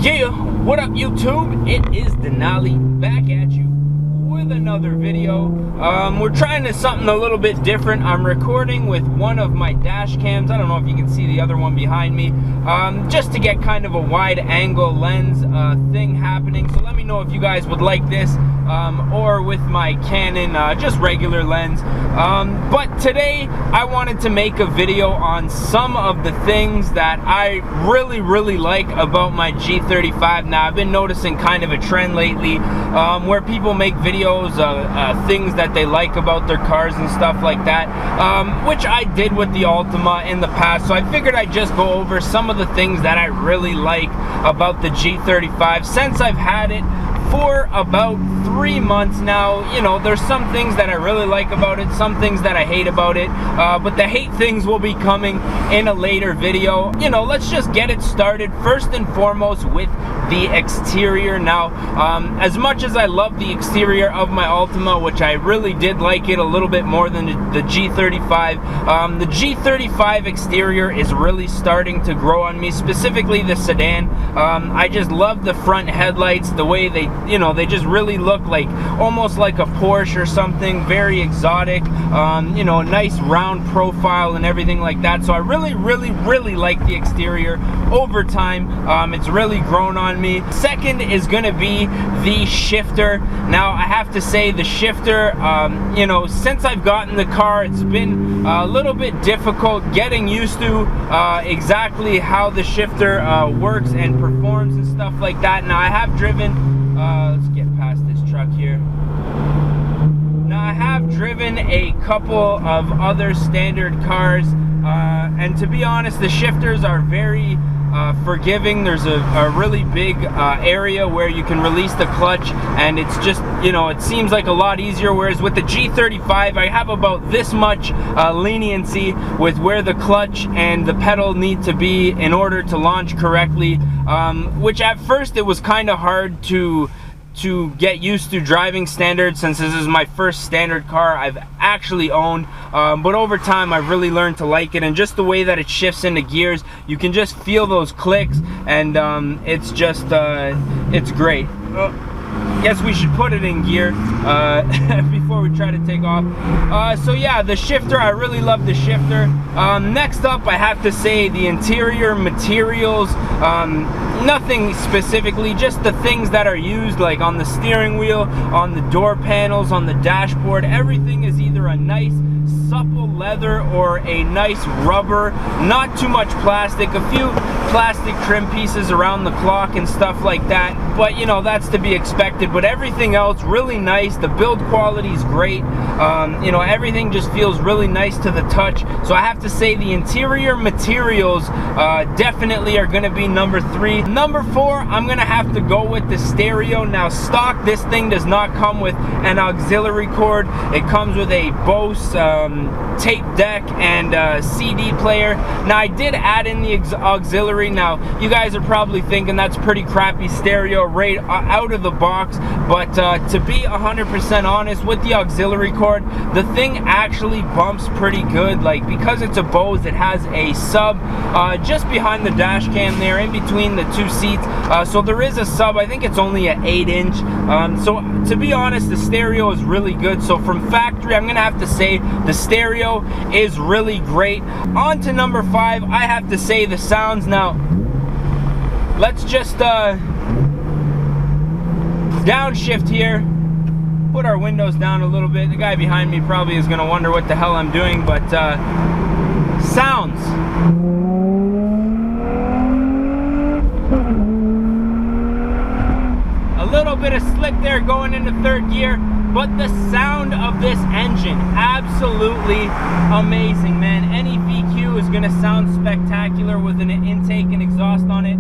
Yeah, what up YouTube? It is Denali back at you with another video. We're trying to something a little bit different. I'm recording with one of my dash cams. I don't know if you can see the other one behind me. Just to get kind of a wide angle lens thing happening. So let me know if you guys would like this or with my Canon just regular lens. But today I wanted to make a video on some of the things that I really like about my G35. Now I've been noticing kind of a trend lately where people make videos things that they like about their cars and stuff like that, which I did with the Altima in the past. So I figured I'd just go over some of the things that I really like about the G35 since I've had it for about 3 months now. You know, there's some things that I really like about it, some things that I hate about it, but the hate things will be coming in a later video. You know, let's just get it started first and foremost with the exterior. Now, as much as I love the exterior of my Altima, which I really did like it a little bit more than the G35, the G35 exterior is really starting to grow on me, specifically the sedan. I just love the front headlights, the way they, you know, they just really look like almost like a Porsche or something, very exotic, you know, nice round profile and everything like that. So I really like the exterior over time. It's really grown on me. Second is gonna be the shifter. Now I have to say the shifter, you know, since I've gotten the car, it's been a little bit difficult getting used to exactly how the shifter works and performs and stuff like that. Now I have driven let's get past this truck here. Now I have driven a couple of other standard cars, and to be honest, the shifters are very forgiving. There's a really big area where you can release the clutch, and it's just, you know, it seems like a lot easier, whereas with the G35 I have about this much leniency with where the clutch and the pedal need to be in order to launch correctly, which at first it was kind of hard to get used to driving standard, since this is my first standard car I've actually owned, but over time I've really learned to like it, and just the way that it shifts into gears, you can just feel those clicks, and it's just it's great. Guess we should put it in gear before we try to take off. So yeah, the shifter, I really love the shifter. Next up, I have to say the interior materials, nothing specifically, just the things that are used, like on the steering wheel, on the door panels, on the dashboard. Everything is either a nice supple leather or a nice rubber, not too much plastic, a few plastic trim pieces around the clock and stuff like that, but you know, that's to be expected. But everything else really nice. The build quality is great. You know, everything just feels really nice to the touch. So I have to say the interior materials definitely are going to be number 3. Number 4, I'm going to have to go with the stereo. Now stock, this thing does not come with an auxiliary cord. It comes with a Bose tape deck and CD player. Now I did add in the auxiliary. Now you guys are probably thinking that's pretty crappy stereo right out of the box, but to be 100% honest, with the auxiliary cord, the thing actually bumps pretty good. Like, because it's a Bose, it has a sub just behind the dash cam there, in between the 2 seats, so there is a sub. I think it's only an 8-inch, so to be honest, the stereo is really good. So from factory, I'm gonna have to say the stereo is really great. On to number 5, I have to say the sounds. Now let's just downshift here, put our windows down a little bit. The guy behind me probably is gonna wonder what the hell I'm doing, but sounds. A little bit of slick there going into 3rd gear, but the sound of this engine, absolutely amazing, man. Any VQ is gonna sound spectacular with an intake and exhaust on it.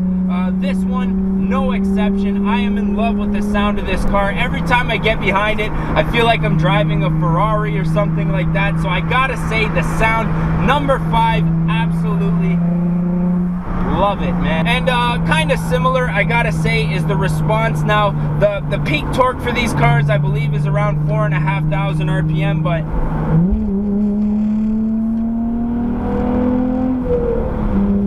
This one, no exception. I am in love with the sound of this car. Every time I get behind it, I feel like I'm driving a Ferrari or something like that. So I gotta say the sound, number 5, absolutely love it, man. And kind of similar, I gotta say, is the response. Now the peak torque for these cars, I believe, is around 4,500 RPM, but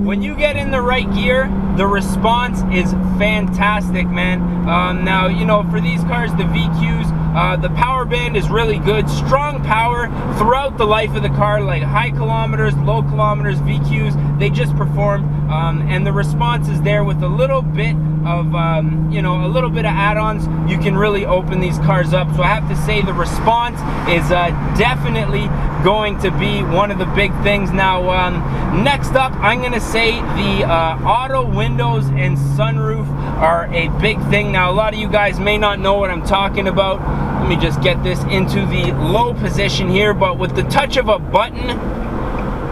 when you get in the right gear, the response is fantastic, man. Now, you know, for these cars, the VQs, the power band is really good. Strong power throughout the life of the car, like high kilometers, low kilometers, VQs, they just perform. And the response is there with a little bit of, you know, a little bit of add-ons. You can really open these cars up. So I have to say the response is definitely going to be one of the big things. Now, next up, I'm going to say the auto windows and sunroof are a big thing. Now, a lot of you guys may not know what I'm talking about. Let me just get this into the low position here, but with the touch of a button,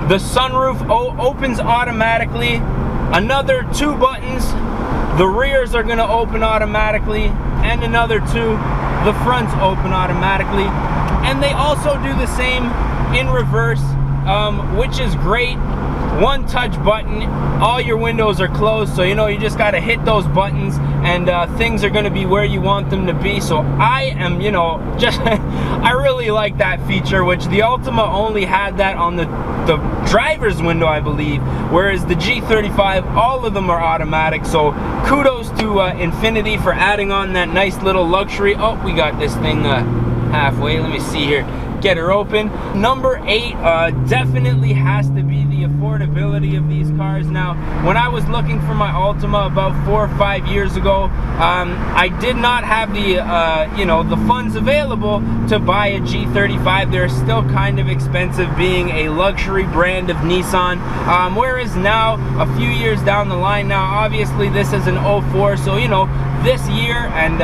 the sunroof opens automatically. Another 2 buttons, the rears are going to open automatically, and another 2, the fronts open automatically. And they also do the same in reverse, which is great. One touch button, all your windows are closed, so you know you just got to hit those buttons and things are going to be where you want them to be. So I am, you know, just I really like that feature, which the Altima only had that on the driver's window, I believe, whereas the G35, all of them are automatic. So kudos to Infiniti for adding on that nice little luxury. Oh, we got this thing halfway. Let me see here. Get her open. Number 8 definitely has to be the affordability of these cars. Now, when I was looking for my Altima about 4 or 5 years ago, I did not have the you know, the funds available to buy a G35. They're still kind of expensive, being a luxury brand of Nissan. Whereas now, a few years down the line now, obviously this is an 04, so you know, this year and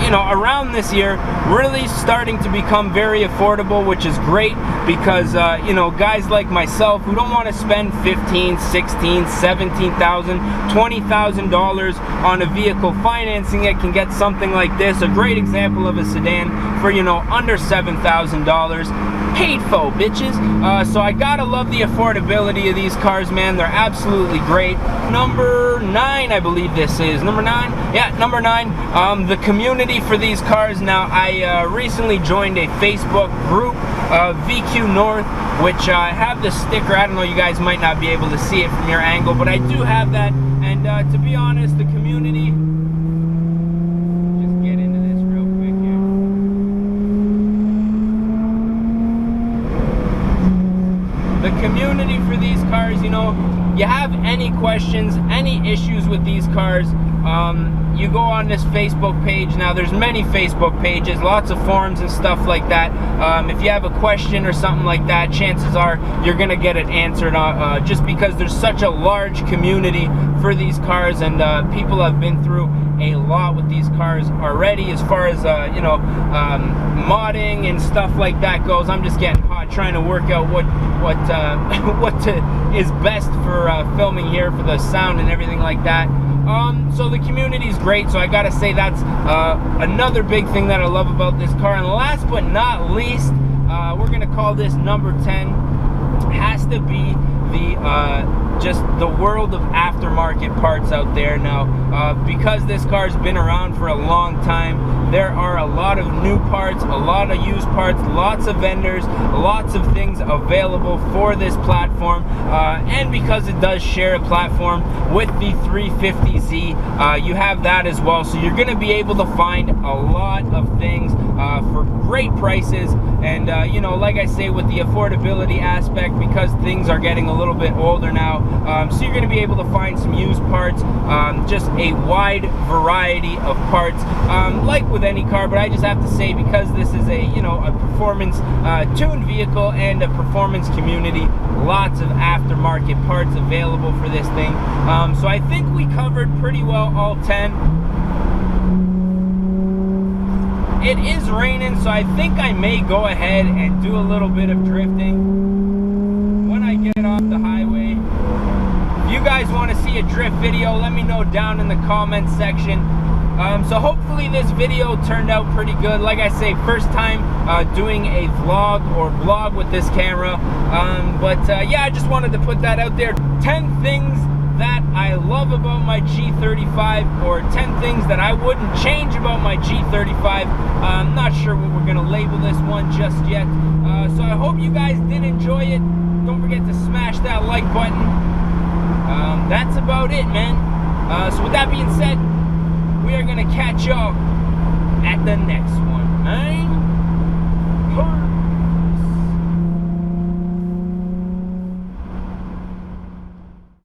you know, around this year, really starting to become very affordable, which is great because, you know, guys like myself who don't want to spend $15,000, $16,000, $17,000, $20,000 on a vehicle, financing it can get something like this, a great example of a sedan for, you know, under $7,000. Paid for, bitches. So I gotta love the affordability of these cars, man. They're absolutely great. Number 9, I believe this is. Number 9? Yeah, number 9. The community for these cars. Now, I recently joined a Facebook group, VQ North, which I have the sticker. I don't know, you guys might not be able to see it from your angle, but I do have that. And to be honest, the community... The community for these cars, you know, you have any questions, any issues with these cars, you go on this Facebook page. Now, there's many Facebook pages, lots of forums and stuff like that. If you have a question or something like that, chances are you're going to get it answered just because there's such a large community for these cars, and people have been through a lot with these cars already as far as, you know, modding and stuff like that goes. I'm just getting hot trying to work out what is best for filming here for the sound and everything like that. So the community is great, so I gotta say that's another big thing that I love about this car. And last but not least, we're gonna call this number 10, has to be the just the world of aftermarket parts out there. Now, because this car's been around for a long time, there are a lot of new parts, a lot of used parts, lots of vendors, lots of things available for this platform, and because it does share a platform with the 350Z, you have that as well, so you're going to be able to find a lot of things for great prices. And you know, like I say, with the affordability aspect, because things are getting a little bit older now, so you're going to be able to find some used parts, just a wide variety of parts, like with any car. But I just have to say, because this is a, you know, a performance tuned vehicle and a performance community, lots of aftermarket parts available for this thing. So I think we covered pretty well all 10. It is raining, so I think I may go ahead and do a little bit of drifting when I get off the highway. If you guys want to see a drift video, let me know down in the comments section. So hopefully this video turned out pretty good. Like I say, first time doing a vlog or blog with this camera. Yeah, I just wanted to put that out there. 10 things that I love about my G35, or 10 things that I wouldn't change about my G35. I'm not sure what we're gonna label this one just yet. So I hope you guys did enjoy it. Don't forget to smash that like button. That's about it, man. So with that being said, we are gonna catch y'all at the next one, man.